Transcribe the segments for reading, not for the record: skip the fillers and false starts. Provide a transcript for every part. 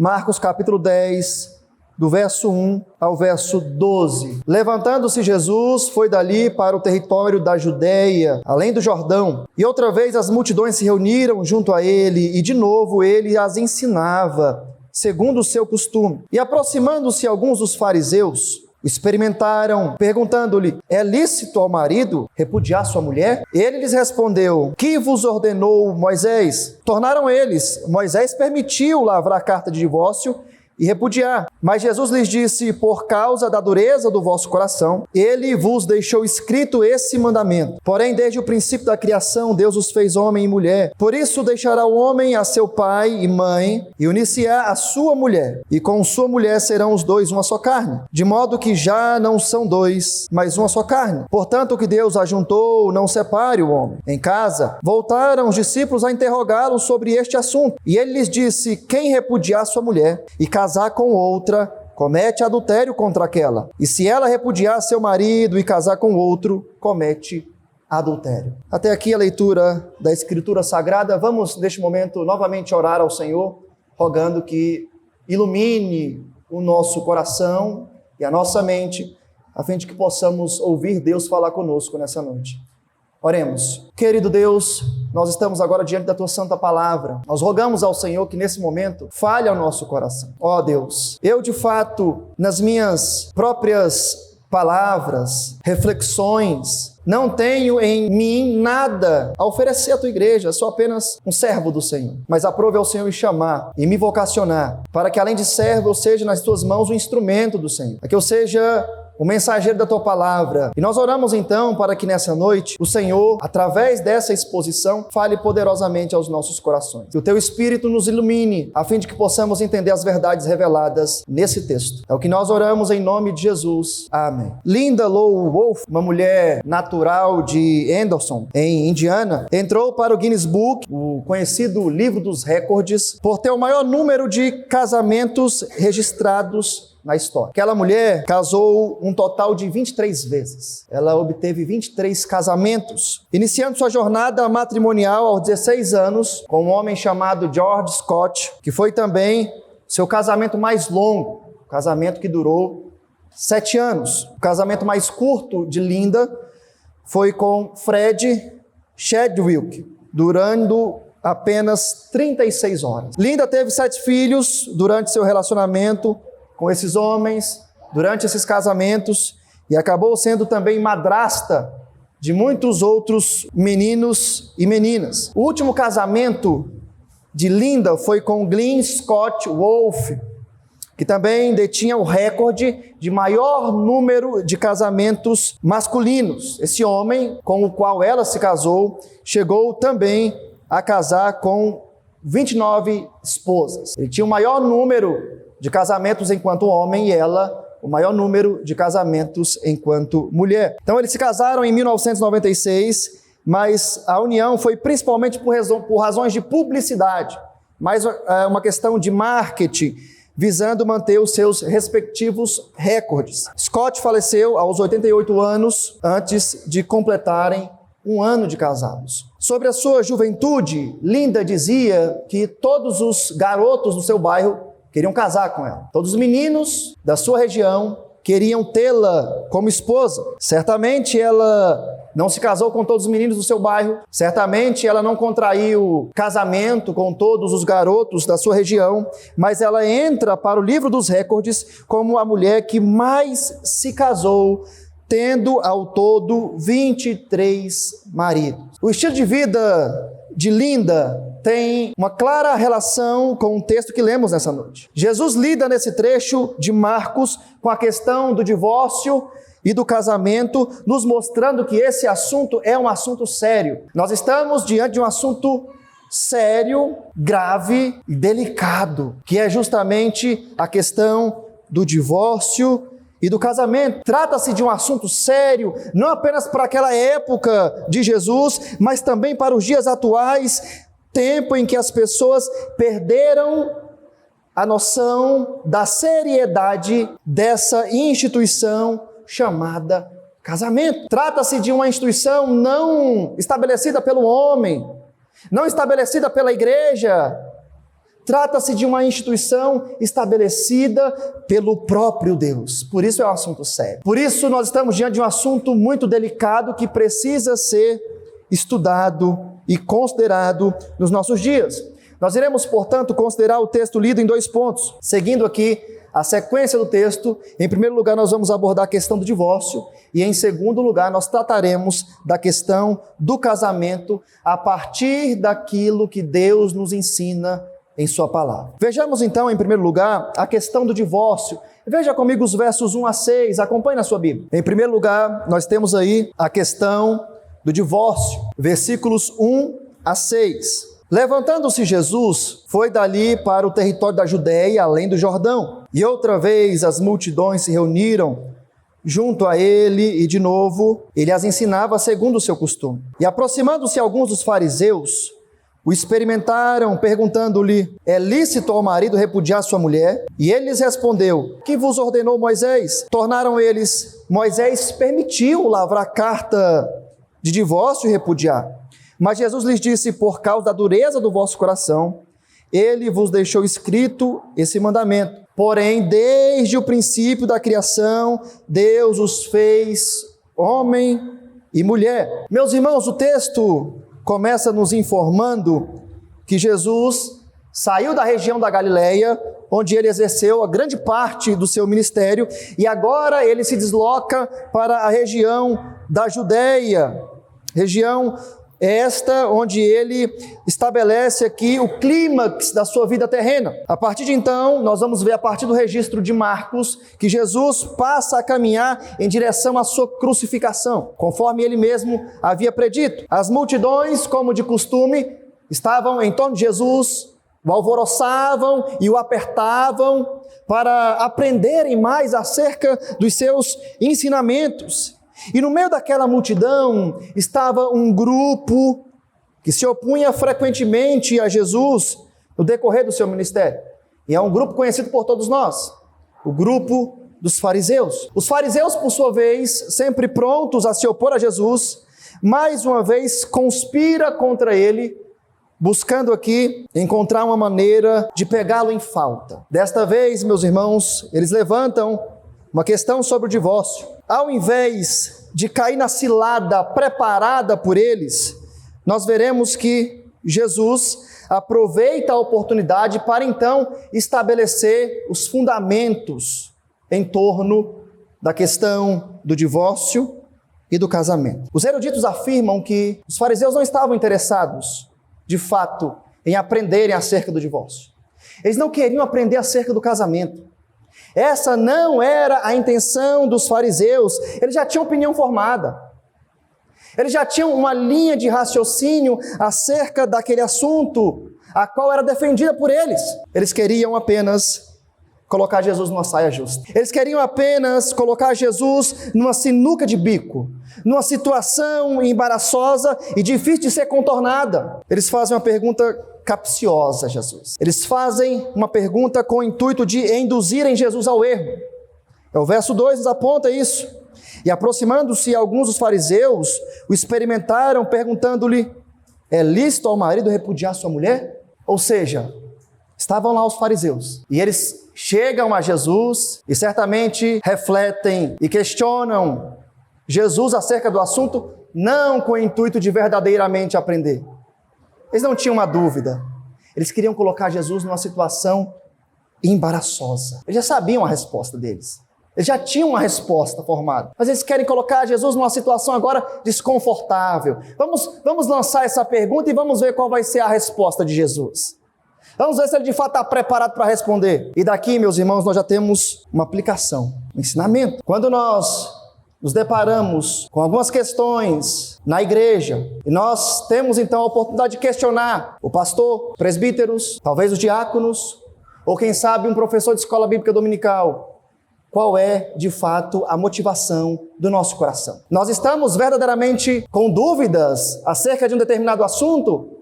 Marcos capítulo 10, do verso 1 ao verso 12. Levantando-se Jesus, foi dali para o território da Judéia, além do Jordão. E outra vez as multidões se reuniram junto a ele, e de novo ele as ensinava, segundo o seu costume. E aproximando-se alguns dos fariseus, o experimentaram, perguntando-lhe: é lícito ao marido repudiar sua mulher? Ele lhes respondeu: que vos ordenou Moisés? Tornaram eles: Moisés permitiu lavrar a carta de divórcio e repudiar. Mas Jesus lhes disse: por causa da dureza do vosso coração, ele vos deixou escrito esse mandamento. Porém, desde o princípio da criação, Deus os fez homem e mulher. Por isso deixará o homem a seu pai e mãe, e unir-se-á a sua mulher, e com sua mulher serão os dois uma só carne. De modo que já não são dois, mas uma só carne. Portanto, o que Deus ajuntou, não separe o homem. Em casa, voltaram os discípulos a interrogá-lo sobre este assunto. E ele lhes disse: quem repudiar sua mulher e casar com outra, comete adultério contra aquela. E se ela repudiar seu marido e casar com outro, comete adultério. Até aqui a leitura da Escritura Sagrada. Vamos, neste momento, novamente orar ao Senhor, rogando que ilumine o nosso coração e a nossa mente, a fim de que possamos ouvir Deus falar conosco nessa noite. Oremos. Querido Deus, nós estamos agora diante da Tua Santa Palavra. Nós rogamos ao Senhor que nesse momento fale ao nosso coração. Ó Deus, eu de fato, nas minhas próprias palavras, reflexões, não tenho em mim nada a oferecer à Tua igreja, sou apenas um servo do Senhor. Mas aprove ao Senhor me chamar e me vocacionar, para que além de servo eu seja nas Tuas mãos um instrumento do Senhor, para que eu seja o mensageiro da Tua palavra. E nós oramos então para que nessa noite o Senhor, através dessa exposição, fale poderosamente aos nossos corações. Que o Teu Espírito nos ilumine, a fim de que possamos entender as verdades reveladas nesse texto. É o que nós oramos em nome de Jesus. Amém. Linda Lou Wolf, uma mulher natural de Henderson, em Indiana, entrou para o Guinness Book, o conhecido livro dos recordes, por ter o maior número de casamentos registrados na história. Aquela mulher casou um total de 23 vezes. Ela obteve 23 casamentos, iniciando sua jornada matrimonial aos 16 anos com um homem chamado George Scott, que foi também seu casamento mais longo, casamento que durou 7 anos. O casamento mais curto de Linda foi com Fred Chadwick, durando apenas 36 horas. Linda teve 7 filhos durante seu relacionamento com esses homens, durante esses casamentos, e acabou sendo também madrasta de muitos outros meninos e meninas. O último casamento de Linda foi com Glenn Scott Wolf, que também detinha o recorde de maior número de casamentos masculinos. Esse homem com o qual ela se casou, chegou também a casar com 29 esposas. Ele tinha o maior número de casamentos enquanto homem e ela o maior número de casamentos enquanto mulher. Então eles se casaram em 1996, mas a união foi principalmente por razões de publicidade, mais uma questão de marketing, visando manter os seus respectivos recordes. Scott faleceu aos 88 anos, antes de completarem um ano de casados. Sobre a sua juventude, Linda dizia que todos os garotos do seu bairro queriam casar com ela. Todos os meninos da sua região queriam tê-la como esposa. Certamente ela não se casou com todos os meninos do seu bairro. Certamente ela não contraiu casamento com todos os garotos da sua região. Mas ela entra para o livro dos recordes como a mulher que mais se casou, tendo ao todo 23 maridos. O estilo de vida de Linda tem uma clara relação com o texto que lemos nessa noite. Jesus lida nesse trecho de Marcos com a questão do divórcio e do casamento, nos mostrando que esse assunto é um assunto sério. Nós estamos diante de um assunto sério, grave e delicado, que é justamente a questão do divórcio e do casamento. Trata-se de um assunto sério, não apenas para aquela época de Jesus, mas também para os dias atuais, tempo em que as pessoas perderam a noção da seriedade dessa instituição chamada casamento. Trata-se de uma instituição não estabelecida pelo homem, não estabelecida pela igreja. Trata-se de uma instituição estabelecida pelo próprio Deus. Por isso é um assunto sério. Por isso nós estamos diante de um assunto muito delicado que precisa ser estudado e considerado nos nossos dias. Nós iremos, portanto, considerar o texto lido em 2 pontos. Seguindo aqui a sequência do texto, em primeiro lugar nós vamos abordar a questão do divórcio e em segundo lugar nós trataremos da questão do casamento a partir daquilo que Deus nos ensina em sua palavra. Vejamos então, em primeiro lugar, a questão do divórcio. Veja comigo os versos 1 a 6, acompanhe na sua Bíblia. Em primeiro lugar, nós temos aí a questão do divórcio, versículos 1 a 6. Levantando-se Jesus, foi dali para o território da Judéia, além do Jordão. E outra vez as multidões se reuniram junto a ele, e de novo ele as ensinava segundo o seu costume. E aproximando-se alguns dos fariseus, o experimentaram, perguntando-lhe: é lícito ao marido repudiar sua mulher? E ele lhes respondeu: que vos ordenou Moisés? Tornaram eles: Moisés permitiu lavrar carta de divórcio e repudiar. Mas Jesus lhes disse: por causa da dureza do vosso coração, ele vos deixou escrito esse mandamento. Porém, desde o princípio da criação, Deus os fez homem e mulher. Meus irmãos, o texto começa nos informando que Jesus saiu da região da Galileia, onde ele exerceu a grande parte do seu ministério, e agora ele se desloca para a região da Judéia, região esta onde ele estabelece aqui o clímax da sua vida terrena. A partir de então, nós vamos ver a partir do registro de Marcos, que Jesus passa a caminhar em direção à sua crucificação, conforme ele mesmo havia predito. As multidões, como de costume, estavam em torno de Jesus, o alvoroçavam e o apertavam para aprenderem mais acerca dos seus ensinamentos. E no meio daquela multidão estava um grupo que se opunha frequentemente a Jesus no decorrer do seu ministério. E é um grupo conhecido por todos nós, o grupo dos fariseus. Os fariseus, por sua vez, sempre prontos a se opor a Jesus, mais uma vez conspira contra ele, buscando aqui encontrar uma maneira de pegá-lo em falta. Desta vez, meus irmãos, eles levantam uma questão sobre o divórcio. Ao invés de cair na cilada preparada por eles, nós veremos que Jesus aproveita a oportunidade para então estabelecer os fundamentos em torno da questão do divórcio e do casamento. Os eruditos afirmam que os fariseus não estavam interessados, de fato, em aprenderem acerca do divórcio. Eles não queriam aprender acerca do casamento. Essa não era a intenção dos fariseus. Eles já tinham opinião formada. Eles já tinham uma linha de raciocínio acerca daquele assunto, a qual era defendida por eles. Eles queriam apenas colocar Jesus numa saia justa. Eles queriam apenas colocar Jesus numa sinuca de bico, numa situação embaraçosa e difícil de ser contornada. Eles fazem uma pergunta capciosa a Jesus. Eles fazem uma pergunta com o intuito de induzirem Jesus ao erro. O verso 2 nos aponta isso. E aproximando-se alguns dos fariseus, o experimentaram perguntando-lhe: é lícito ao marido repudiar sua mulher? Ou seja, estavam lá os fariseus e eles chegam a Jesus e certamente refletem e questionam Jesus acerca do assunto, não com o intuito de verdadeiramente aprender. Eles não tinham uma dúvida. Eles queriam colocar Jesus numa situação embaraçosa. Eles já sabiam a resposta deles. Eles já tinham uma resposta formada. Mas eles querem colocar Jesus numa situação agora desconfortável. Vamos lançar essa pergunta e vamos ver qual vai ser a resposta de Jesus. Vamos ver se ele de fato está preparado para responder. E daqui, meus irmãos, nós já temos uma aplicação, um ensinamento. Quando nós nos deparamos com algumas questões na igreja, e nós temos então a oportunidade de questionar o pastor, presbíteros, talvez os diáconos, ou quem sabe um professor de escola bíblica dominical, qual é de fato a motivação do nosso coração? Nós estamos verdadeiramente com dúvidas acerca de um determinado assunto?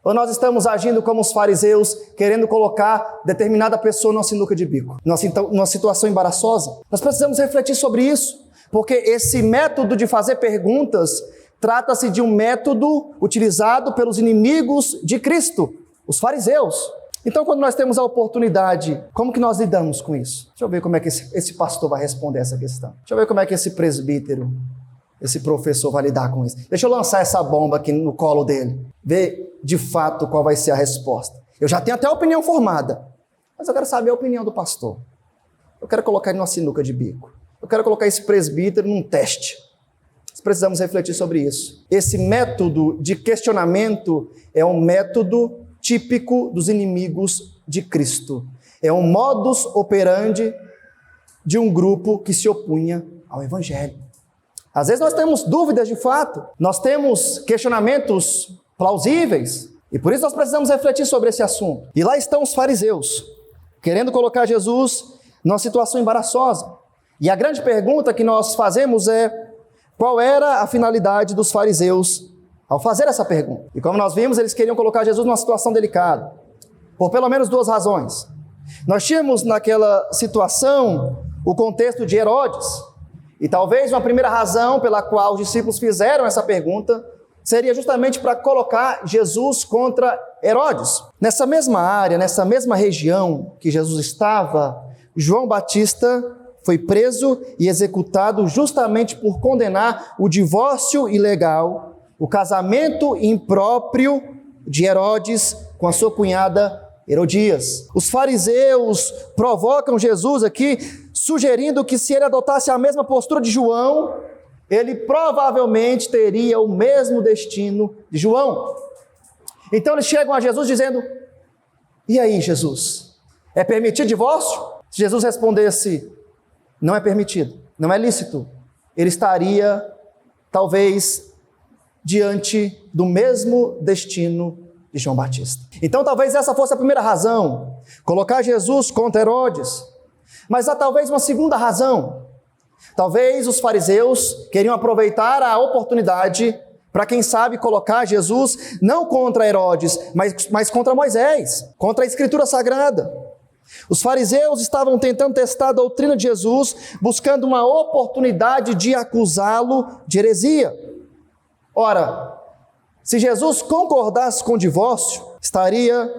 Ou nós estamos agindo como os fariseus, querendo colocar determinada pessoa numa sinuca de bico, numa situação embaraçosa? Nós precisamos refletir sobre isso. Porque esse método de fazer perguntas trata-se de um método utilizado pelos inimigos de Cristo, os fariseus. Então, quando nós temos a oportunidade, como que nós lidamos com isso? Deixa eu ver como é que esse pastor vai responder essa questão. Deixa eu ver como é que esse presbítero, esse professor vai lidar com isso. Deixa eu lançar essa bomba aqui no colo dele. Ver de fato qual vai ser a resposta. Eu já tenho até a opinião formada, mas eu quero saber a opinião do pastor. Eu quero colocar ele numa sinuca de bico. Eu quero colocar esse presbítero num teste. Nós precisamos refletir sobre isso. Esse método de questionamento é um método típico dos inimigos de Cristo. É um modus operandi de um grupo que se opunha ao Evangelho. Às vezes nós temos dúvidas de fato, nós temos questionamentos plausíveis, e por isso nós precisamos refletir sobre esse assunto. E lá estão os fariseus, querendo colocar Jesus numa situação embaraçosa. E a grande pergunta que nós fazemos é: qual era a finalidade dos fariseus ao fazer essa pergunta? E como nós vimos, eles queriam colocar Jesus numa situação delicada, por pelo menos duas razões. Nós tínhamos naquela situação o contexto de Herodes, e talvez uma primeira razão pela qual os discípulos fizeram essa pergunta seria justamente para colocar Jesus contra Herodes. Nessa mesma área, nessa mesma região que Jesus estava, João Batista foi preso e executado justamente por condenar o divórcio ilegal, o casamento impróprio de Herodes com a sua cunhada Herodias. Os fariseus provocam Jesus aqui, sugerindo que se ele adotasse a mesma postura de João, ele provavelmente teria o mesmo destino de João. Então eles chegam a Jesus dizendo: e aí, Jesus, é permitido divórcio? Se Jesus respondesse: não é permitido, não é lícito, ele estaria talvez diante do mesmo destino de João Batista. Então talvez essa fosse a primeira razão, colocar Jesus contra Herodes. Mas há talvez uma segunda razão. Talvez os fariseus queriam aproveitar a oportunidade para, quem sabe, colocar Jesus não contra Herodes, mas contra Moisés, contra a Escritura Sagrada. Os fariseus estavam tentando testar a doutrina de Jesus, buscando uma oportunidade de acusá-lo de heresia. Ora, se Jesus concordasse com o divórcio, estaria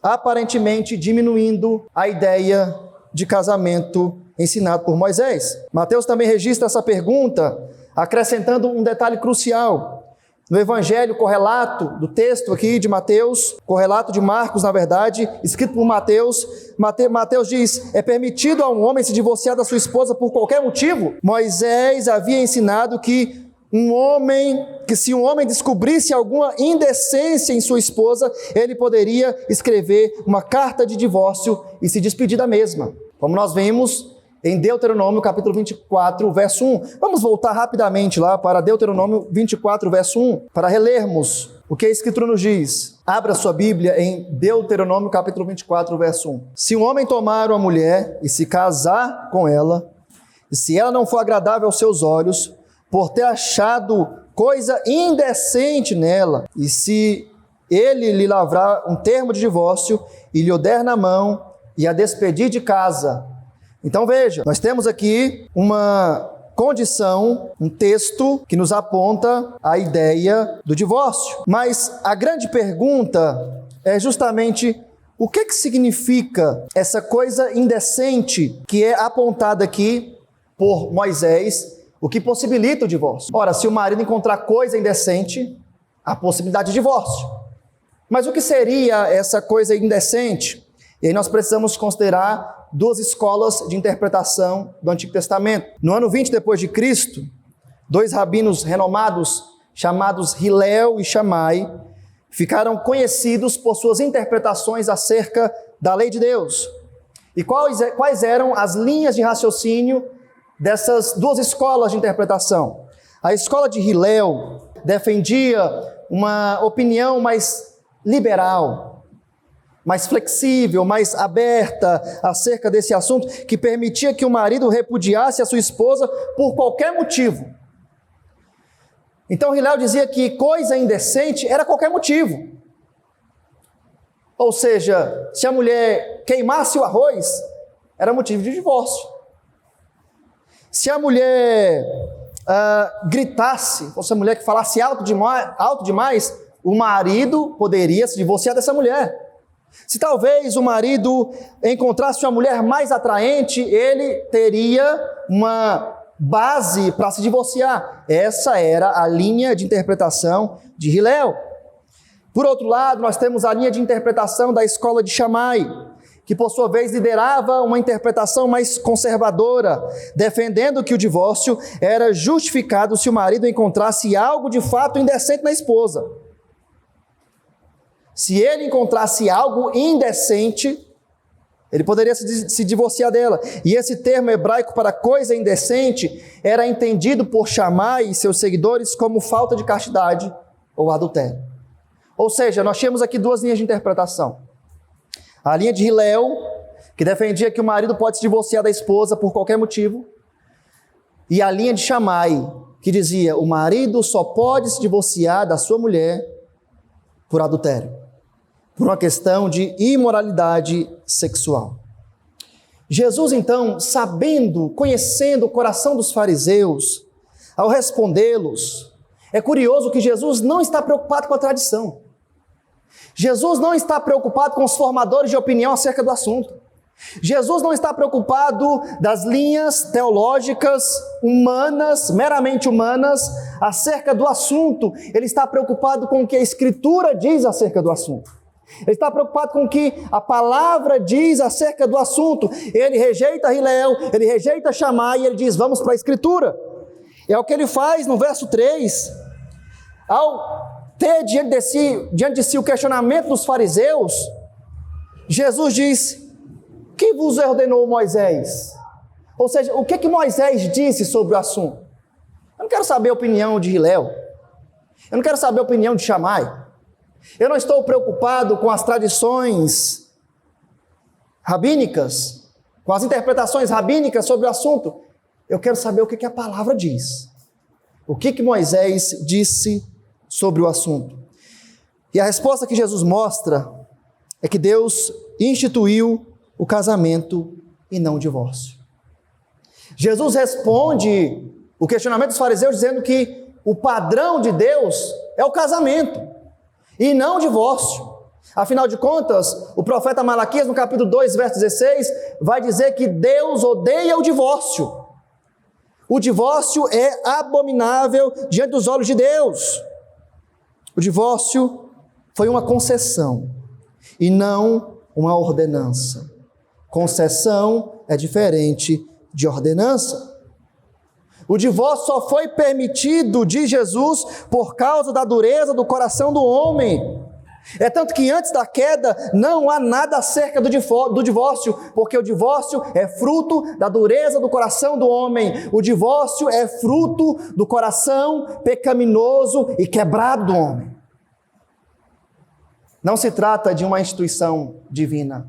aparentemente diminuindo a ideia de casamento ensinado por Moisés. Mateus também registra essa pergunta, acrescentando um detalhe crucial. No evangelho correlato do texto aqui de Mateus, correlato de Marcos, na verdade, escrito por Mateus, Mateus diz: é permitido a um homem se divorciar da sua esposa por qualquer motivo? Moisés havia ensinado que se um homem descobrisse alguma indecência em sua esposa, ele poderia escrever uma carta de divórcio e se despedir da mesma. Como nós vimos em Deuteronômio capítulo 24, verso 1. Vamos voltar rapidamente lá para Deuteronômio 24, verso 1, para relermos o que a Escritura nos diz. Abra sua Bíblia em Deuteronômio capítulo 24, verso 1. Se um homem tomar uma mulher e se casar com ela, e se ela não for agradável aos seus olhos, por ter achado coisa indecente nela, e se ele lhe lavrar um termo de divórcio e lhe o der na mão e a despedir de casa. Então veja, nós temos aqui uma condição, um texto que nos aponta a ideia do divórcio. Mas a grande pergunta é justamente: o que significa essa coisa indecente que é apontada aqui por Moisés, o que possibilita o divórcio? Ora, se o marido encontrar coisa indecente, há possibilidade de divórcio. Mas o que seria essa coisa indecente? E aí nós precisamos considerar duas escolas de interpretação do Antigo Testamento. No ano 20 depois de Cristo, dois rabinos renomados, chamados Hilel e Shammai, ficaram conhecidos por suas interpretações acerca da lei de Deus. E quais eram as linhas de raciocínio dessas duas escolas de interpretação? A escola de Hilel defendia uma opinião mais liberal, mais flexível, mais aberta acerca desse assunto, que permitia que o marido repudiasse a sua esposa por qualquer motivo. Então Hilel dizia que coisa indecente era qualquer motivo. Ou seja, se a mulher queimasse o arroz, era motivo de divórcio. Se a mulher gritasse, ou se a mulher que falasse alto demais, o marido poderia se divorciar dessa mulher. Se talvez o marido encontrasse uma mulher mais atraente, ele teria uma base para se divorciar. Essa era a linha de interpretação de Hillel. Por outro lado, nós temos a linha de interpretação da escola de Shammai, que por sua vez liderava uma interpretação mais conservadora, defendendo que o divórcio era justificado se o marido encontrasse algo de fato indecente na esposa. Se ele encontrasse algo indecente, ele poderia se divorciar dela. E esse termo hebraico para coisa indecente era entendido por Shammai e seus seguidores como falta de castidade ou adultério. Ou seja, nós tínhamos aqui duas linhas de interpretação. A linha de Hillel, que defendia que o marido pode se divorciar da esposa por qualquer motivo, e a linha de Shammai, que dizia o marido só pode se divorciar da sua mulher por adultério, por uma questão de imoralidade sexual. Jesus, então, sabendo, conhecendo o coração dos fariseus, ao respondê-los, é curioso que Jesus não está preocupado com a tradição. Jesus não está preocupado com os formadores de opinião acerca do assunto. Jesus não está preocupado das linhas teológicas humanas, meramente humanas, acerca do assunto. Ele está preocupado com o que a Escritura diz acerca do assunto. Ele está preocupado com o que a palavra diz acerca do assunto. Ele rejeita Hillel, ele rejeita Shammai e ele diz, vamos para a Escritura. É o que ele faz no verso 3. Ao ter diante de si o questionamento dos fariseus, Jesus diz, que vos ordenou Moisés? Ou seja, o que Moisés disse sobre o assunto? Eu não quero saber a opinião de Hillel, eu não quero saber a opinião de Shammai, eu não estou preocupado com as tradições rabínicas, com as interpretações rabínicas sobre o assunto, eu quero saber o que a palavra diz, o que Moisés disse sobre o assunto. E a resposta que Jesus mostra é que Deus instituiu o casamento e não o divórcio. Jesus responde o questionamento dos fariseus dizendo que o padrão de Deus é o casamento e não o divórcio. Afinal de contas, o profeta Malaquias, no capítulo 2, verso 16, vai dizer que Deus odeia o divórcio. O divórcio é abominável diante dos olhos de Deus. O divórcio foi uma concessão e não uma ordenança. Concessão é diferente de ordenança. O divórcio só foi permitido de Jesus por causa da dureza do coração do homem. É tanto que antes da queda não há nada acerca do divórcio, porque o divórcio é fruto da dureza do coração do homem. O divórcio é fruto do coração pecaminoso e quebrado do homem. Não se trata de uma instituição divina,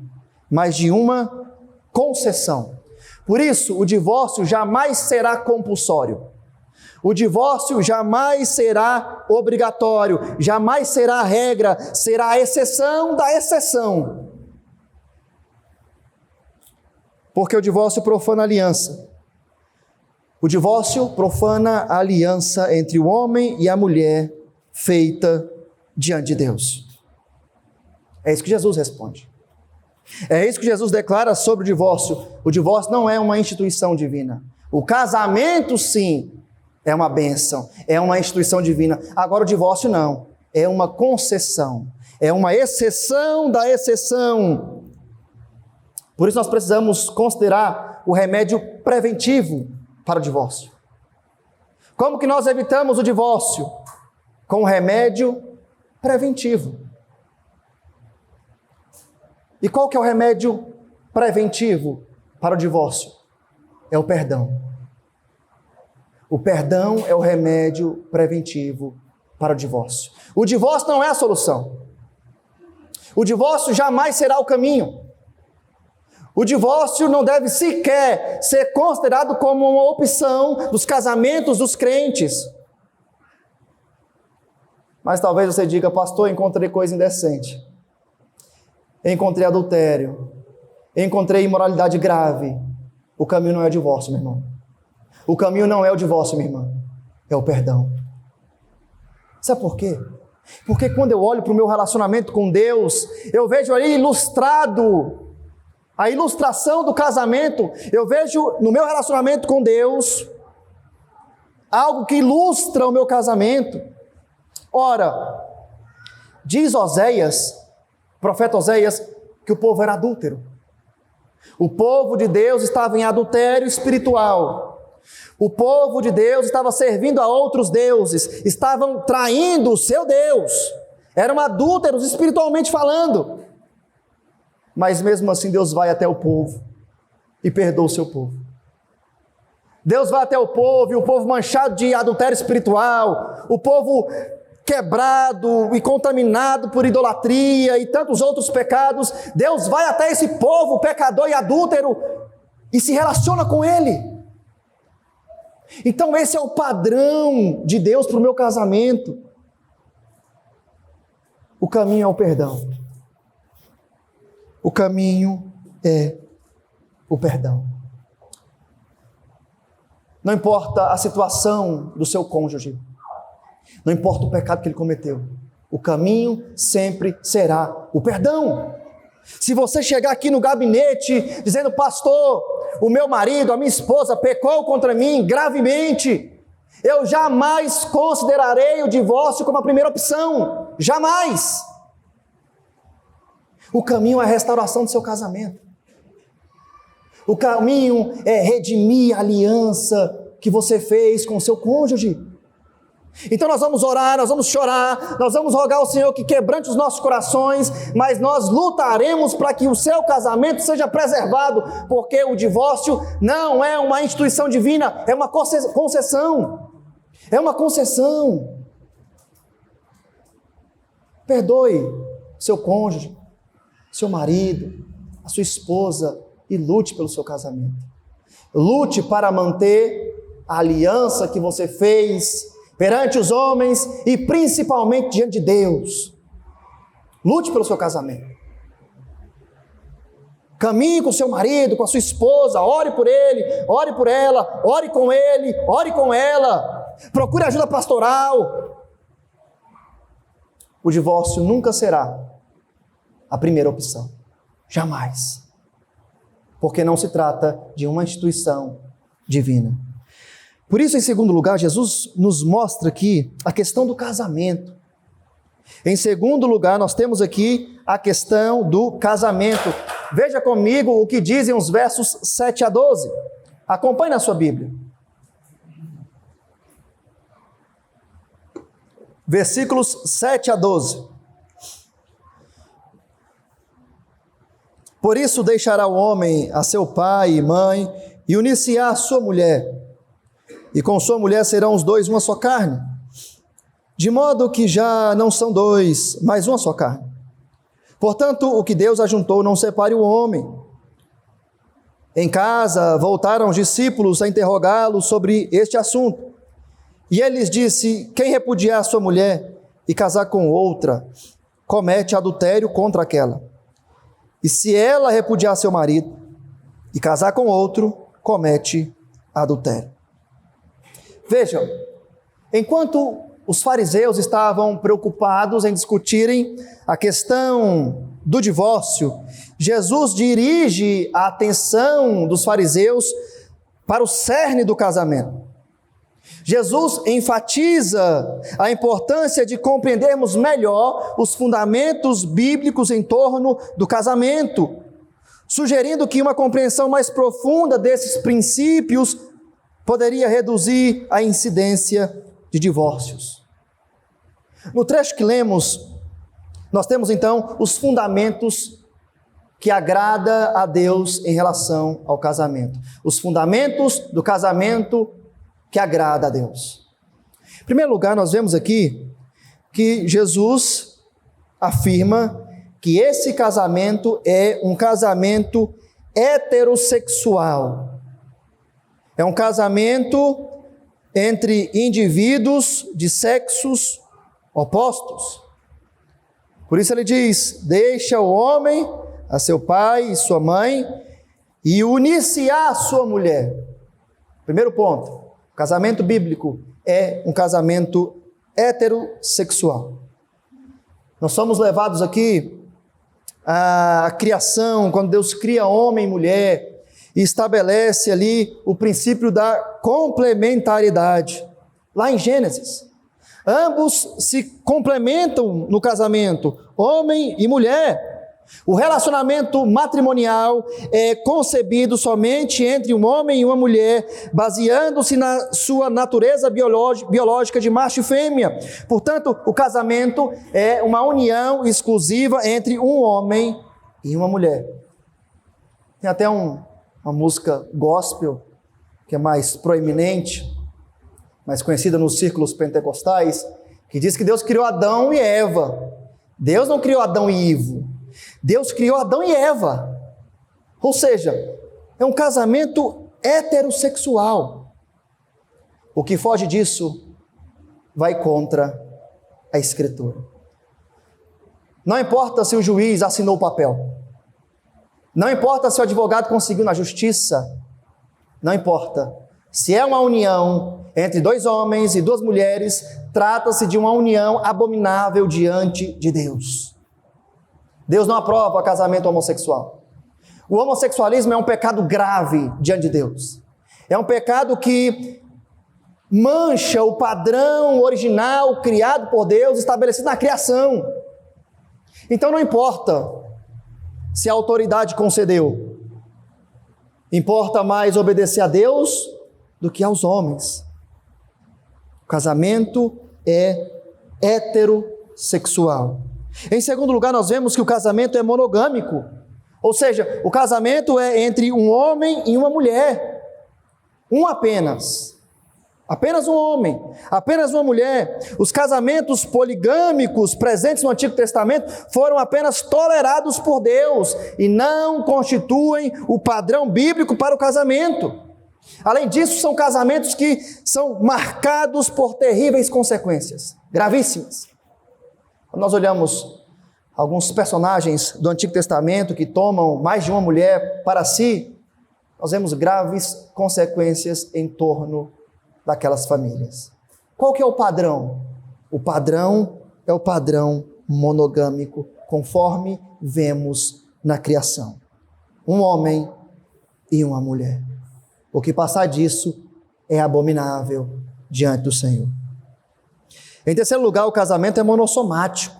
mas de uma concessão. Por isso, o divórcio jamais será compulsório. O divórcio jamais será obrigatório, jamais será a regra, será a exceção da exceção. Porque o divórcio profana a aliança. O divórcio profana a aliança entre o homem e a mulher feita diante de Deus. É isso que Jesus responde. É isso que Jesus declara sobre o divórcio. O divórcio não é uma instituição divina. O casamento, sim, é uma bênção, é uma instituição divina. Agora o divórcio não, é uma concessão, é uma exceção da exceção. Por isso nós precisamos considerar o remédio preventivo para o divórcio. Como que nós evitamos o divórcio? Com o remédio preventivo. E qual que é o remédio preventivo para o divórcio? É o perdão. O perdão é o remédio preventivo para o divórcio. O divórcio não é a solução. O divórcio jamais será o caminho. O divórcio não deve sequer ser considerado como uma opção dos casamentos dos crentes. Mas talvez você diga, pastor, encontrei coisa indecente. Encontrei adultério. Encontrei imoralidade grave. O caminho não é o divórcio, meu irmão. O caminho não é o divórcio, minha irmã. É o perdão. Sabe por quê? Porque quando eu olho para o meu relacionamento com Deus, eu vejo ali ilustrado a ilustração do casamento. Eu vejo no meu relacionamento com Deus algo que ilustra o meu casamento. Ora, diz Oséias, profeta Oséias, que o povo era adúltero. O povo de Deus estava em adultério espiritual. O povo de Deus estava servindo a outros deuses, estavam traindo o seu Deus, eram adúlteros espiritualmente falando. Mas mesmo assim Deus vai até o povo e perdoa o seu povo. Deus vai até o povo, e o povo manchado de adultério espiritual, o povo quebrado e contaminado por idolatria e tantos outros pecados, Deus vai até esse povo pecador e adúltero e se relaciona com ele. Então esse é o padrão de Deus para o meu casamento. O caminho é o perdão. O caminho é o perdão. Não importa a situação do seu cônjuge, não importa o pecado que ele cometeu, o caminho sempre será o perdão. Se você chegar aqui no gabinete dizendo: pastor, o meu marido, a minha esposa pecou contra mim gravemente, eu jamais considerarei o divórcio como a primeira opção, jamais. O caminho é a restauração do seu casamento. O caminho é redimir a aliança que você fez com o seu cônjuge. Então nós vamos orar, nós vamos chorar, nós vamos rogar ao Senhor que quebrante os nossos corações, mas nós lutaremos para que o seu casamento seja preservado, porque o divórcio não é uma instituição divina, é uma concessão. É uma concessão. Perdoe seu cônjuge, seu marido, a sua esposa, e lute pelo seu casamento. Lute para manter a aliança que você fez perante os homens e principalmente diante de Deus. Lute pelo seu casamento. Caminhe com o seu marido, com a sua esposa, ore por ele, ore por ela, ore com ele, ore com ela. Procure ajuda pastoral. O divórcio nunca será a primeira opção. Jamais. Porque não se trata de uma instituição divina. Por isso, em segundo lugar, Jesus nos mostra aqui a questão do casamento. Em segundo lugar, nós temos aqui a questão do casamento. Veja comigo o que dizem os versos 7 a 12. Acompanhe na sua Bíblia. Versículos 7 a 12. Por isso deixará o homem a seu pai e mãe, e unir-se-á a sua mulher, e com sua mulher serão os dois uma só carne, de modo que já não são dois, mas uma só carne. Portanto, o que Deus ajuntou, não separe o homem. Em casa, voltaram os discípulos a interrogá-lo sobre este assunto, e ele lhes disse: quem repudiar a sua mulher e casar com outra, comete adultério contra aquela. E se ela repudiar seu marido e casar com outro, comete adultério. Vejam, enquanto os fariseus estavam preocupados em discutirem a questão do divórcio, Jesus dirige a atenção dos fariseus para o cerne do casamento. Jesus enfatiza a importância de compreendermos melhor os fundamentos bíblicos em torno do casamento, sugerindo que uma compreensão mais profunda desses princípios poderia reduzir a incidência de divórcios. No trecho que lemos, nós temos então os fundamentos que agrada a Deus em relação ao casamento. Os fundamentos do casamento que agrada a Deus. Em primeiro lugar, nós vemos aqui que Jesus afirma que esse casamento é um casamento heterossexual. É um casamento entre indivíduos de sexos opostos. Por isso ele diz: deixa o homem a seu pai e sua mãe e unir-se-á a sua mulher. Primeiro ponto, o casamento bíblico é um casamento heterossexual. Nós somos levados aqui à criação, quando Deus cria homem e mulher, e estabelece ali o princípio da complementariedade. Lá em Gênesis, ambos se complementam no casamento, homem e mulher. O relacionamento matrimonial é concebido somente entre um homem e uma mulher, baseando-se na sua natureza biológica de macho e fêmea. Portanto, o casamento é uma união exclusiva entre um homem e uma mulher. Tem até uma música gospel, que é mais proeminente, mais conhecida nos círculos pentecostais, que diz que Deus criou Adão e Eva. Deus não criou Adão e Ivo. Deus criou Adão e Eva. Ou seja, é um casamento heterossexual. O que foge disso vai contra a Escritura. Não importa se o juiz assinou o papel. Não importa se o advogado conseguiu na justiça. Não importa. Se é uma união entre dois homens e duas mulheres, trata-se de uma união abominável diante de Deus. Deus não aprova o casamento homossexual. O homossexualismo é um pecado grave diante de Deus. É um pecado que mancha o padrão original criado por Deus, estabelecido na criação. Então não importa se a autoridade concedeu. Importa mais obedecer a Deus do que aos homens. O casamento é heterossexual. Em segundo lugar, nós vemos que o casamento é monogâmico, ou seja, o casamento é entre um homem e uma mulher, um apenas um homem, apenas uma mulher. Os casamentos poligâmicos presentes no Antigo Testamento foram apenas tolerados por Deus e não constituem o padrão bíblico para o casamento. Além disso, são casamentos que são marcados por terríveis consequências, gravíssimas. Quando nós olhamos alguns personagens do Antigo Testamento que tomam mais de uma mulher para si, nós vemos graves consequências em torno daquelas famílias. Qual que é o padrão? O padrão é o padrão monogâmico, conforme vemos na criação. Um homem e uma mulher. O que passar disso é abominável diante do Senhor. Em terceiro lugar, o casamento é monossomático.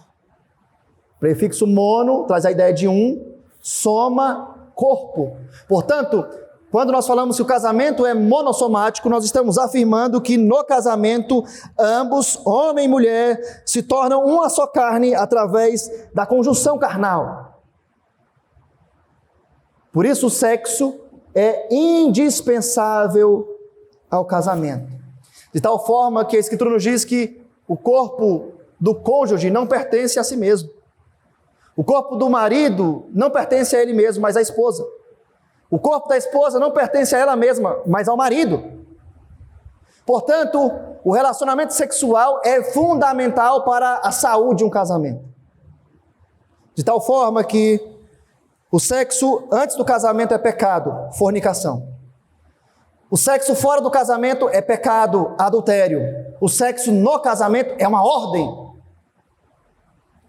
O prefixo mono traz a ideia de um, soma, corpo. Portanto, quando nós falamos que o casamento é monossomático, nós estamos afirmando que no casamento, ambos, homem e mulher, se tornam uma só carne através da conjunção carnal. Por isso o sexo é indispensável ao casamento. De tal forma que a Escritura nos diz que o corpo do cônjuge não pertence a si mesmo. O corpo do marido não pertence a ele mesmo, mas à esposa. O corpo da esposa não pertence a ela mesma, mas ao marido. Portanto, o relacionamento sexual é fundamental para a saúde de um casamento. De tal forma que o sexo antes do casamento é pecado, fornicação. O sexo fora do casamento é pecado, adultério. O sexo no casamento é uma ordem.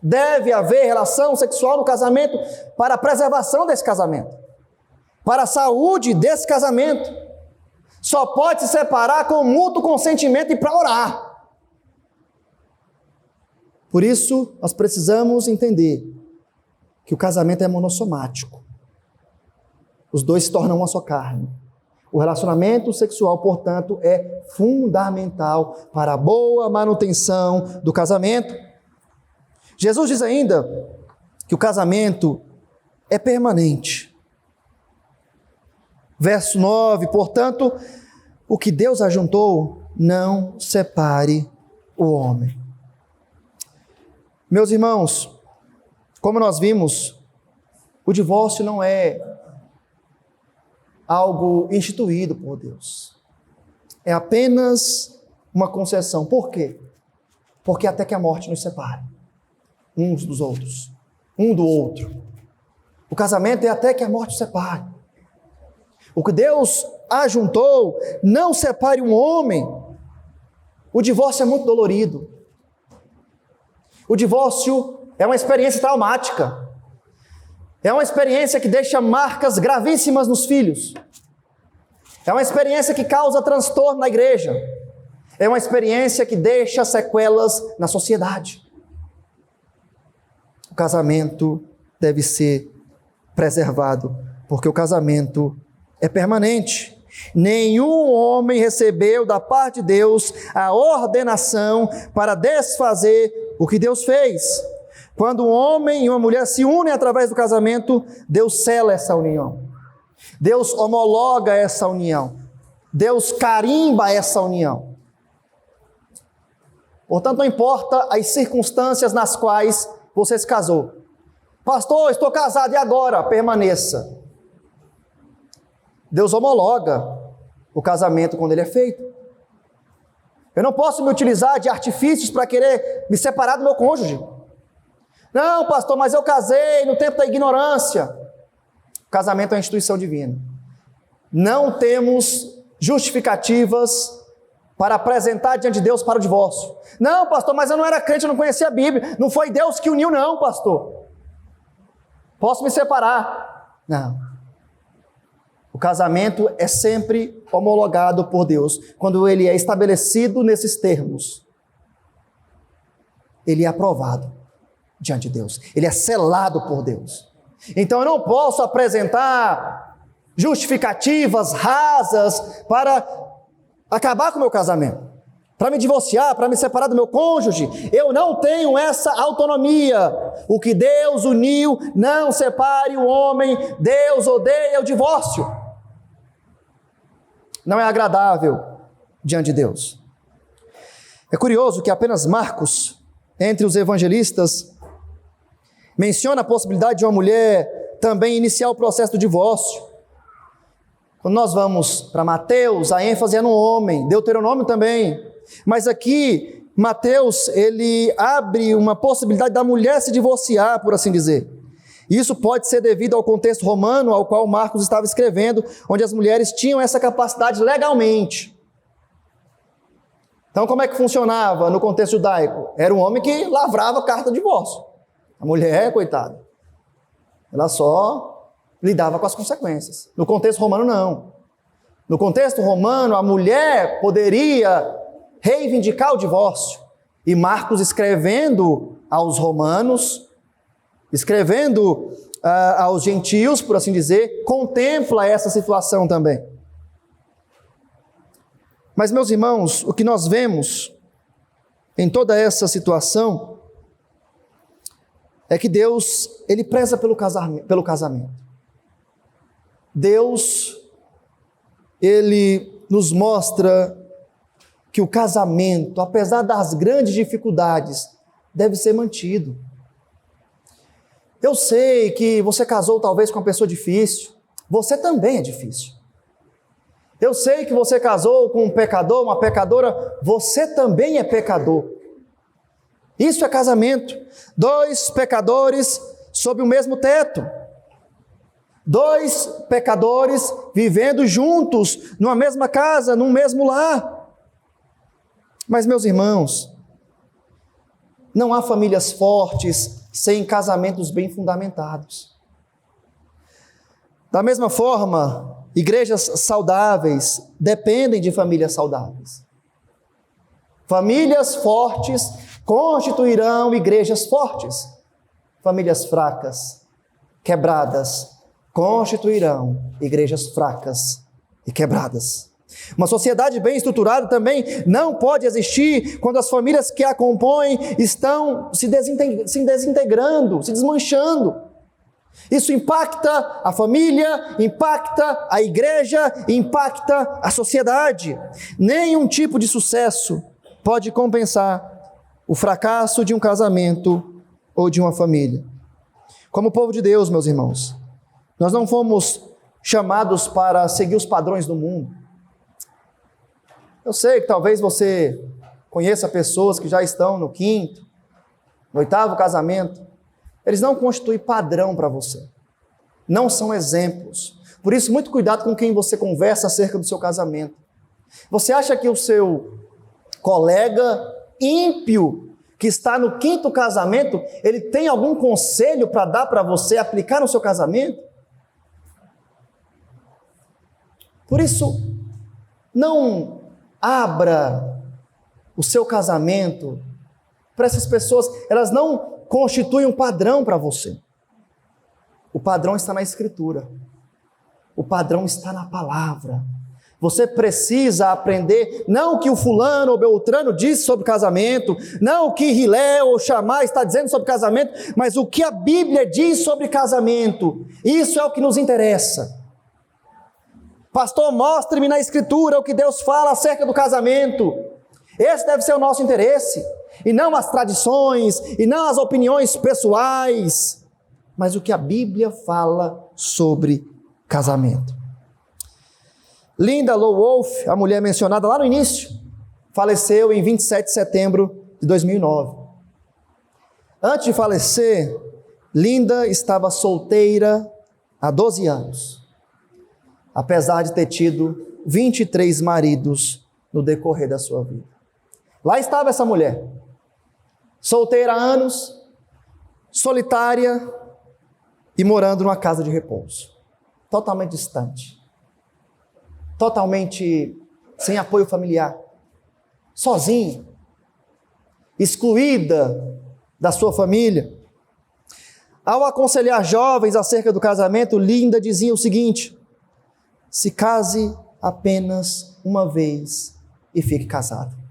Deve haver relação sexual no casamento para a preservação desse casamento, para a saúde desse casamento. Só pode se separar com mútuo consentimento e para orar. Por isso, nós precisamos entender que o casamento é monossomático. Os dois se tornam uma só carne. O relacionamento sexual, portanto, é fundamental para a boa manutenção do casamento. Jesus diz ainda que o casamento é permanente. Verso 9, portanto, o que Deus ajuntou, não separe o homem. Meus irmãos, como nós vimos, o divórcio não é algo instituído por Deus. É apenas uma concessão. Por quê? Porque até que a morte nos separe uns dos outros, um do outro. O casamento é até que a morte separe. O que Deus ajuntou, não separe um homem. O divórcio é muito dolorido. O divórcio é uma experiência traumática. É uma experiência que deixa marcas gravíssimas nos filhos. É uma experiência que causa transtorno na igreja. É uma experiência que deixa sequelas na sociedade. O casamento deve ser preservado, porque o casamento é permanente. Nenhum homem recebeu da parte de Deus a ordenação para desfazer o que Deus fez. Quando um homem e uma mulher se unem através do casamento, Deus sela essa união. Deus homologa essa união. Deus carimba essa união. Portanto, não importa as circunstâncias nas quais você se casou. Pastor, estou casado, e agora? Permaneça. Deus homologa o casamento quando ele é feito. Eu não posso me utilizar de artifícios para querer me separar do meu cônjuge. Não, pastor, mas eu casei no tempo da ignorância. O casamento é uma instituição divina. Não temos justificativas para apresentar diante de Deus para o divórcio. Não, pastor, mas eu não era crente, eu não conhecia a Bíblia. Não foi Deus que uniu, não, pastor. Posso me separar? Não. O casamento é sempre homologado por Deus. Quando ele é estabelecido nesses termos, ele é aprovado diante de Deus. Ele é selado por Deus. Então eu não posso apresentar justificativas rasas para acabar com o meu casamento, para me divorciar, para me separar do meu cônjuge. Eu não tenho essa autonomia. O que Deus uniu, não separe o homem. Deus odeia o divórcio. Não é agradável diante de Deus. É curioso que apenas Marcos, entre os evangelistas, menciona a possibilidade de uma mulher também iniciar o processo do divórcio. Quando nós vamos para Mateus, a ênfase é no homem, Deuteronômio também. Mas aqui, Mateus, ele abre uma possibilidade da mulher se divorciar, por assim dizer. Isso pode ser devido ao contexto romano ao qual Marcos estava escrevendo, onde as mulheres tinham essa capacidade legalmente. Então, como é que funcionava no contexto judaico? Era um homem que lavrava a carta de divórcio. A mulher, coitada, ela só lidava com as consequências. No contexto romano, não. No contexto romano, a mulher poderia reivindicar o divórcio. E Marcos, escrevendo aos romanos, escrevendo aos gentios, por assim dizer, contempla essa situação também. Mas, meus irmãos, o que nós vemos em toda essa situação é que Deus, ele preza pelo casamento. Deus, ele nos mostra que o casamento, apesar das grandes dificuldades, deve ser mantido. Eu sei que você casou talvez com uma pessoa difícil, você também é difícil. Eu sei que você casou com um pecador, uma pecadora, você também é pecador. Isso é casamento. 2 pecadores sob o mesmo teto. 2 pecadores vivendo juntos, numa mesma casa, num mesmo lar. Mas, meus irmãos, não há famílias fortes sem casamentos bem fundamentados. Da mesma forma, igrejas saudáveis dependem de famílias saudáveis. Famílias fortes constituirão igrejas fortes. Famílias fracas, quebradas, constituirão igrejas fracas e quebradas. Uma sociedade bem estruturada também não pode existir quando as famílias que a compõem estão se desintegrando, se desmanchando. Isso impacta a família, impacta a igreja, impacta a sociedade. Nenhum tipo de sucesso pode compensar o fracasso de um casamento ou de uma família. Como povo de Deus, meus irmãos, nós não fomos chamados para seguir os padrões do mundo. Eu sei que talvez você conheça pessoas que já estão no 5º, no 8º casamento. Eles não constituem padrão para você. Não são exemplos. Por isso, muito cuidado com quem você conversa acerca do seu casamento. Você acha que o seu colega ímpio que está no 5º casamento, ele tem algum conselho para dar para você aplicar no seu casamento? Por isso, não abra o seu casamento para essas pessoas, elas não constituem um padrão para você. O padrão está na Escritura, o padrão está na palavra. Você precisa aprender, não o que o fulano ou beltrano diz sobre casamento, não o que Hilel ou Shammai está dizendo sobre casamento, mas o que a Bíblia diz sobre casamento. Isso é o que nos interessa. Pastor, mostre-me na Escritura o que Deus fala acerca do casamento. Esse deve ser o nosso interesse, e não as tradições, e não as opiniões pessoais, mas o que a Bíblia fala sobre casamento. Linda Lou Wolf, a mulher mencionada lá no início, faleceu em 27 de setembro de 2009. Antes de falecer, Linda estava solteira há 12 anos, apesar de ter tido 23 maridos no decorrer da sua vida. Lá estava essa mulher, solteira há anos, solitária e morando numa casa de repouso, totalmente distante, totalmente sem apoio familiar, sozinha, excluída da sua família. Ao aconselhar jovens acerca do casamento, Linda dizia o seguinte: se case apenas uma vez e fique casado.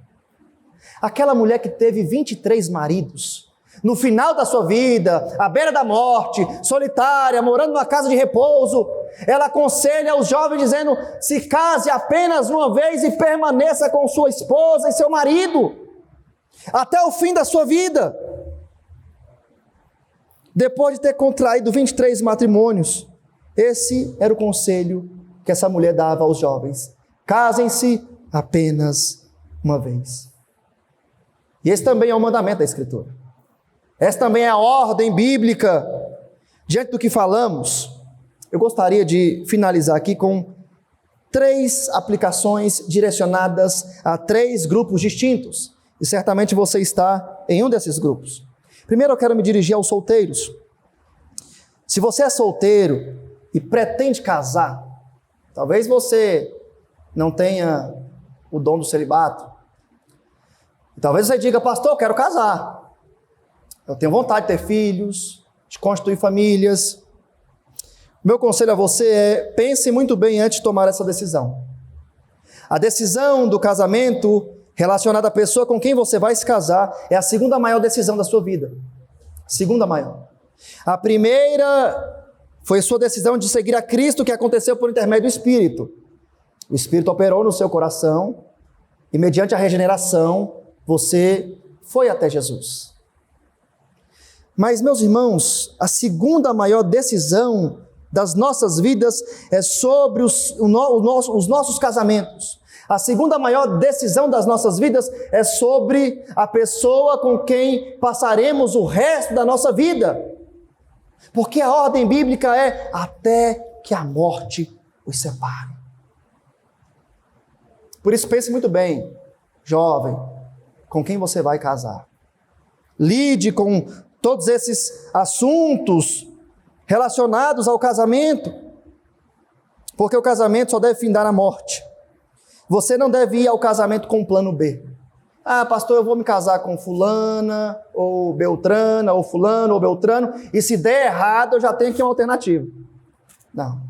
Aquela mulher que teve 23 maridos, no final da sua vida, à beira da morte, solitária, morando numa casa de repouso, ela aconselha os jovens dizendo: se case apenas uma vez e permaneça com sua esposa e seu marido, até o fim da sua vida. Depois de ter contraído 23 matrimônios, esse era o conselho que essa mulher dava aos jovens: casem-se apenas uma vez. E esse também é o mandamento da Escritura. Essa também é a ordem bíblica. Diante do que falamos, eu gostaria de finalizar aqui com 3 aplicações direcionadas a 3 grupos distintos. E certamente você está em um desses grupos. Primeiro eu quero me dirigir aos solteiros. Se você é solteiro e pretende casar, talvez você não tenha o dom do celibato. Talvez você diga: pastor, eu quero casar. Eu tenho vontade de ter filhos, de constituir famílias. Meu conselho a você é: pense muito bem antes de tomar essa decisão. A decisão do casamento relacionada à pessoa com quem você vai se casar é a segunda maior decisão da sua vida. Segunda maior. A primeira foi sua decisão de seguir a Cristo, que aconteceu por intermédio do Espírito. O Espírito operou no seu coração e, mediante a regeneração, você foi até Jesus. Mas, meus irmãos, a segunda maior decisão das nossas vidas é sobre os nossos casamentos. A segunda maior decisão das nossas vidas é sobre a pessoa com quem passaremos o resto da nossa vida. Porque a ordem bíblica é: até que a morte os separe. Por isso, pense muito bem, jovem, com quem você vai casar. Lide com todos esses assuntos relacionados ao casamento, porque o casamento só deve findar na morte. Você não deve ir ao casamento com um plano B. Ah, pastor, eu vou me casar com fulana, ou beltrana, ou fulano, ou beltrano, e se der errado, eu já tenho aqui uma alternativa. Não.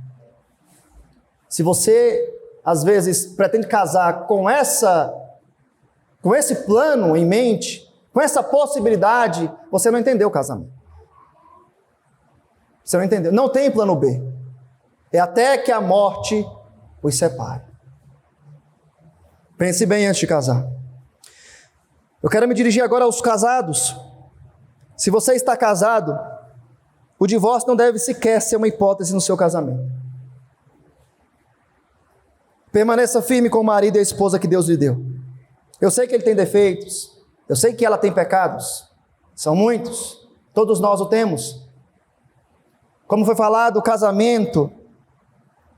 Se você, às vezes, pretende casar com esse plano em mente, com essa possibilidade, você não entendeu o casamento. Você não entendeu. Não tem plano B. É até que a morte os separe. Pense bem antes de casar. Eu quero me dirigir agora aos casados. Se você está casado, o divórcio não deve sequer ser uma hipótese no seu casamento. Permaneça firme com o marido e a esposa que Deus lhe deu. Eu sei que ele tem defeitos, eu sei que ela tem pecados, são muitos, todos nós o temos. Como foi falado, o casamento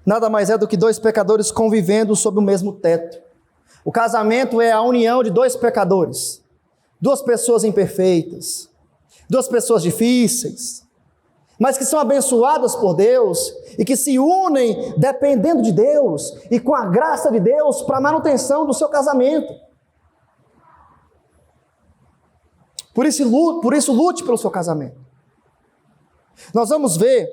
nada mais é do que 2 pecadores convivendo sob o mesmo teto. O casamento é a união de 2 pecadores, duas pessoas imperfeitas, duas pessoas difíceis, mas que são abençoadas por Deus e que se unem dependendo de Deus e com a graça de Deus para a manutenção do seu casamento. Por isso lute pelo seu casamento. Nós vamos ver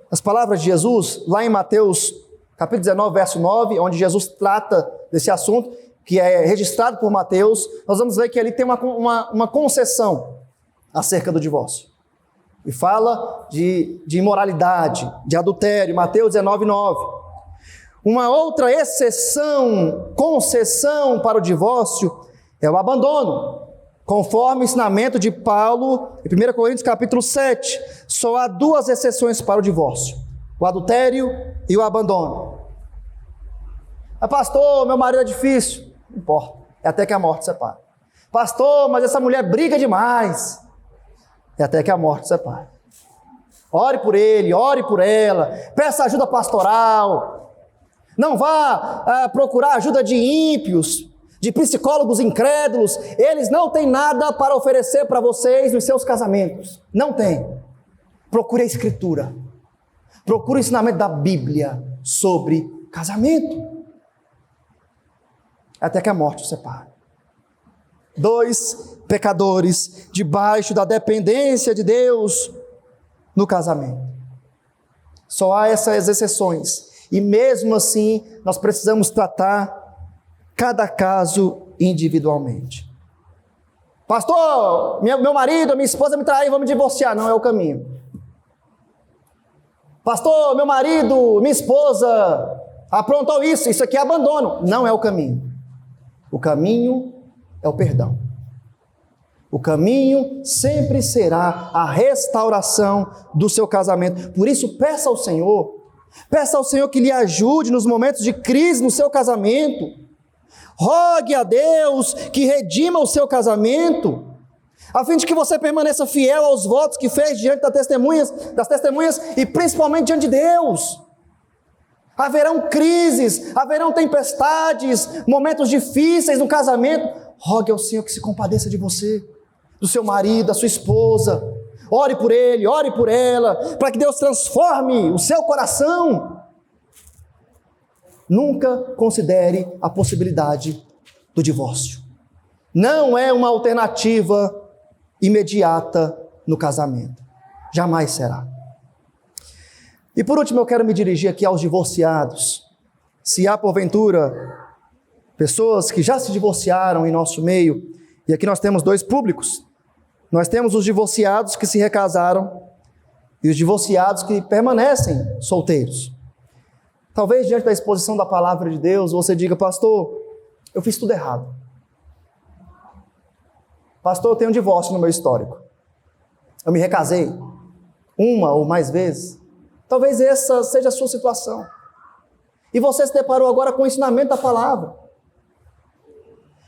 as palavras de Jesus lá em Mateus capítulo 19, verso 9, onde Jesus trata desse assunto, que é registrado por Mateus. Nós vamos ver que ali tem uma concessão acerca do divórcio. E fala de imoralidade, de adultério, Mateus 19, 9. Uma outra concessão para o divórcio é o abandono, conforme o ensinamento de Paulo em 1 Coríntios capítulo 7. Só há duas exceções para o divórcio: o adultério e o abandono. Pastor, meu marido é difícil. Não importa, é até que a morte separe. Pastor, mas essa mulher briga demais. É até que a morte separe. Ore por ele, ore por ela, peça ajuda pastoral. Não vá procurar ajuda de ímpios, de psicólogos incrédulos. Eles não têm nada para oferecer para vocês nos seus casamentos. Não tem. Procure a Escritura. Procure o ensinamento da Bíblia sobre casamento. Até que a morte os separe. Dois pecadores debaixo da dependência de Deus no casamento. Só há essas exceções. E mesmo assim, nós precisamos tratar cada caso individualmente. Pastor, meu marido, minha esposa me traiu, vamos divorciar. Não é o caminho. Pastor, meu marido, minha esposa aprontou isso aqui é abandono. Não é o caminho. O caminho é o perdão. O caminho sempre será a restauração do seu casamento. Por isso, peça ao Senhor que lhe ajude nos momentos de crise no seu casamento. Rogue a Deus que redima o seu casamento, a fim de que você permaneça fiel aos votos que fez diante das testemunhas e principalmente diante de Deus. Haverão crises, haverão tempestades, momentos difíceis no casamento. Rogue ao Senhor que se compadeça de você, do seu marido, da sua esposa. Ore por ele, ore por ela, para que Deus transforme o seu coração. Nunca considere a possibilidade do divórcio. Não é uma alternativa imediata no casamento. Jamais será. E por último, eu quero me dirigir aqui aos divorciados. Se há porventura pessoas que já se divorciaram em nosso meio, e aqui nós temos dois públicos. Nós temos os divorciados que se recasaram e os divorciados que permanecem solteiros. Talvez diante da exposição da palavra de Deus, você diga: pastor, eu fiz tudo errado. Pastor, eu tenho um divórcio no meu histórico. Eu me recasei uma ou mais vezes. Talvez essa seja a sua situação. E você se deparou agora com o ensinamento da palavra.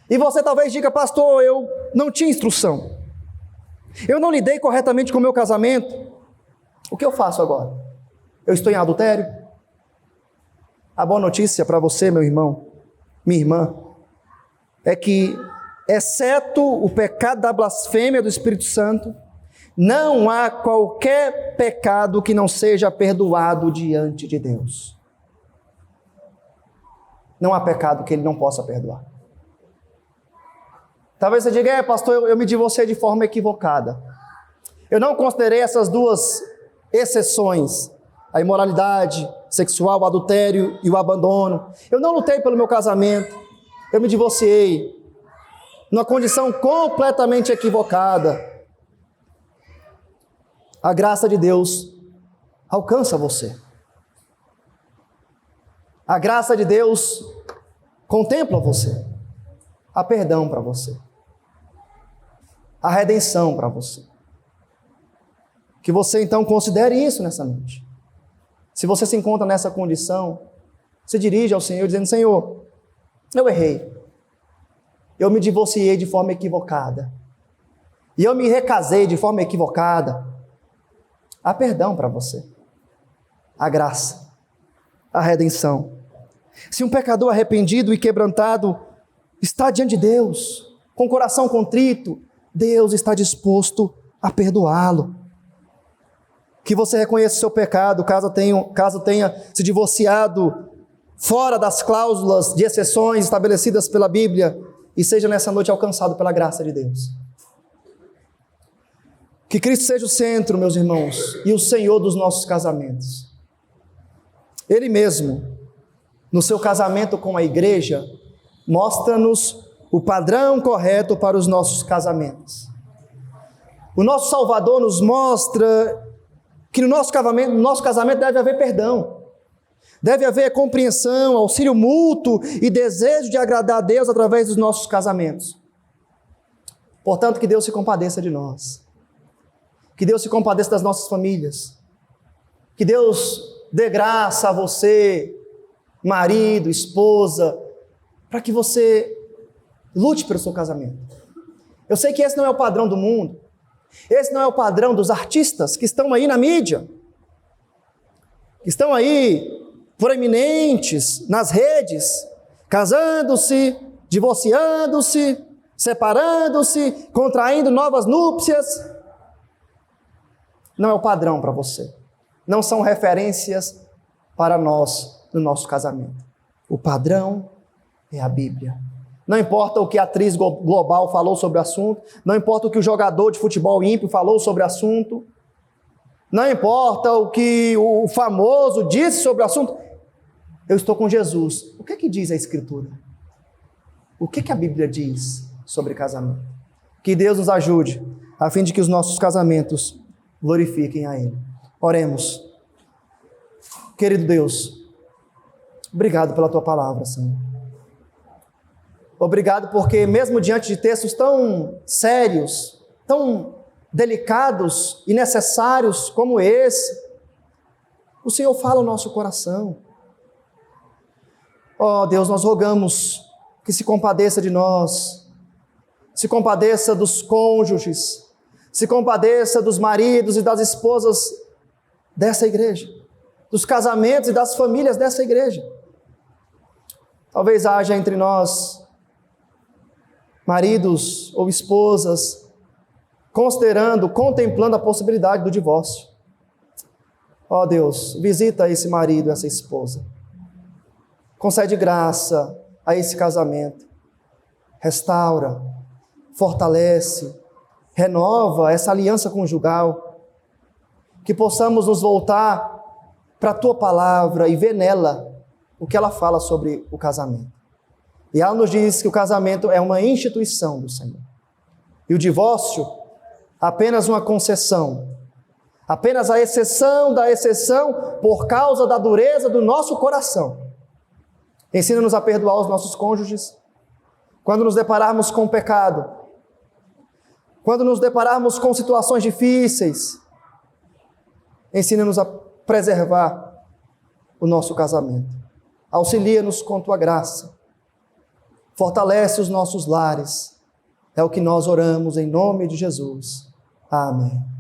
E você talvez diga: pastor, eu não tinha instrução. Eu não lidei corretamente com o meu casamento. O que eu faço agora? Eu estou em adultério? A boa notícia para você, meu irmão, minha irmã, é que, exceto o pecado da blasfêmia do Espírito Santo, não há qualquer pecado que não seja perdoado diante de Deus. Não há pecado que Ele não possa perdoar. Talvez você diga: pastor, eu me divorciei de forma equivocada. Eu não considerei essas duas exceções, a imoralidade sexual, o adultério e o abandono. Eu não lutei pelo meu casamento. Eu me divorciei numa condição completamente equivocada. A graça de Deus alcança você. A graça de Deus contempla você. Há perdão para você. Há redenção para você. Que você então considere isso nessa noite. Se você se encontra nessa condição, se dirige ao Senhor dizendo: Senhor, eu errei. Eu me divorciei de forma equivocada. E eu me recasei de forma equivocada. Há perdão para você. A graça. A redenção. Se um pecador arrependido e quebrantado está diante de Deus, com o coração contrito, Deus está disposto a perdoá-lo. Que você reconheça o seu pecado, caso tenha se divorciado fora das cláusulas de exceções estabelecidas pela Bíblia, e seja nessa noite alcançado pela graça de Deus. Que Cristo seja o centro, meus irmãos, e o Senhor dos nossos casamentos. Ele mesmo, no seu casamento com a igreja, mostra-nos o padrão correto para os nossos casamentos. O nosso Salvador nos mostra que no nosso casamento deve haver perdão, deve haver compreensão, auxílio mútuo e desejo de agradar a Deus através dos nossos casamentos. Portanto, que Deus se compadeça de nós, que Deus se compadeça das nossas famílias, que Deus dê graça a você, marido, esposa, para que você lute pelo seu casamento. Eu sei que esse não é o padrão do mundo, esse não é o padrão dos artistas que estão aí na mídia, que estão aí proeminentes nas redes, casando-se, divorciando-se, separando-se, contraindo novas núpcias. Não é o padrão para você. Não são referências para nós no nosso casamento. O padrão é a Bíblia. Não importa o que a atriz global falou sobre o assunto, não importa o que o jogador de futebol ímpio falou sobre o assunto, não importa o que o famoso disse sobre o assunto, eu estou com Jesus. O que é que diz a Escritura? O que é que a Bíblia diz sobre casamento? Que Deus nos ajude, a fim de que os nossos casamentos glorifiquem a Ele. Oremos. Querido Deus, obrigado pela Tua palavra, Senhor. Obrigado porque mesmo diante de textos tão sérios, tão delicados e necessários como esse, o Senhor fala ao nosso coração. Ó Deus, nós rogamos que se compadeça de nós, se compadeça dos cônjuges, se compadeça dos maridos e das esposas dessa igreja, dos casamentos e das famílias dessa igreja. Talvez haja entre nós maridos ou esposas contemplando a possibilidade do divórcio. Ó Deus, visita esse marido, essa esposa. Concede graça a esse casamento. Restaura, fortalece, renova essa aliança conjugal. Que possamos nos voltar para a Tua palavra e ver nela o que ela fala sobre o casamento. E ela nos diz que o casamento é uma instituição do Senhor. E o divórcio, apenas uma concessão. Apenas a exceção da exceção por causa da dureza do nosso coração. Ensina-nos a perdoar os nossos cônjuges. Quando nos depararmos com o pecado. Quando nos depararmos com situações difíceis. Ensina-nos a preservar o nosso casamento. Auxilia-nos com Tua graça. Fortalece os nossos lares. É o que nós oramos em nome de Jesus. Amém.